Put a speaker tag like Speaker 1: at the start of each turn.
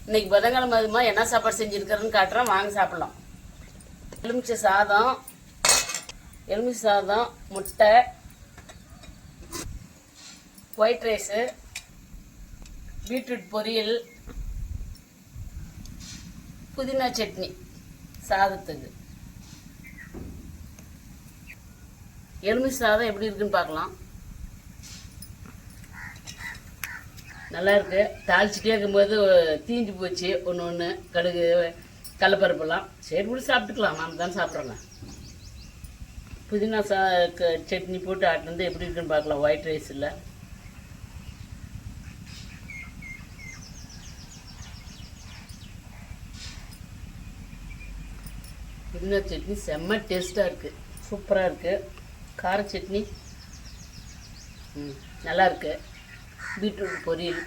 Speaker 1: இன்னைக்கு புதன்கிழமை அதுமா என்ன சாப்பாடு செஞ்சுருக்கிறேன்னு காட்டுறேன், வாங்க சாப்பிட்லாம். எலுமிச்சை சாதம், முட்டை, ஒயிட் ரைஸு, பீட்ரூட் பொரியல், புதினா சட்னி சாதத்துக்கு. எலுமிச்சை சாதம் எப்படி இருக்குன்னு பார்க்கலாம். நல்லா இருக்கு. தாளிச்சிட்டே இருக்கும்போது தீஞ்சு போச்சு ஒன்று கடுகு கடலப்பருப்பெல்லாம். சரி கூட சாப்பிட்டுக்கலாம், நாம் தான் சாப்பிட்றோங்க. புதினா சட்னி போட்டு ஆட்டினது எப்படி இருக்குன்னு பார்க்கலாம். ஒயிட் ரைஸ் இல்லை, புதினா சட்னி செம்ம டேஸ்ட்டாக இருக்குது, சூப்பராக இருக்குது. கார சட்னி நல்லா இருக்குது. பீட்ரூட் பொரியல்,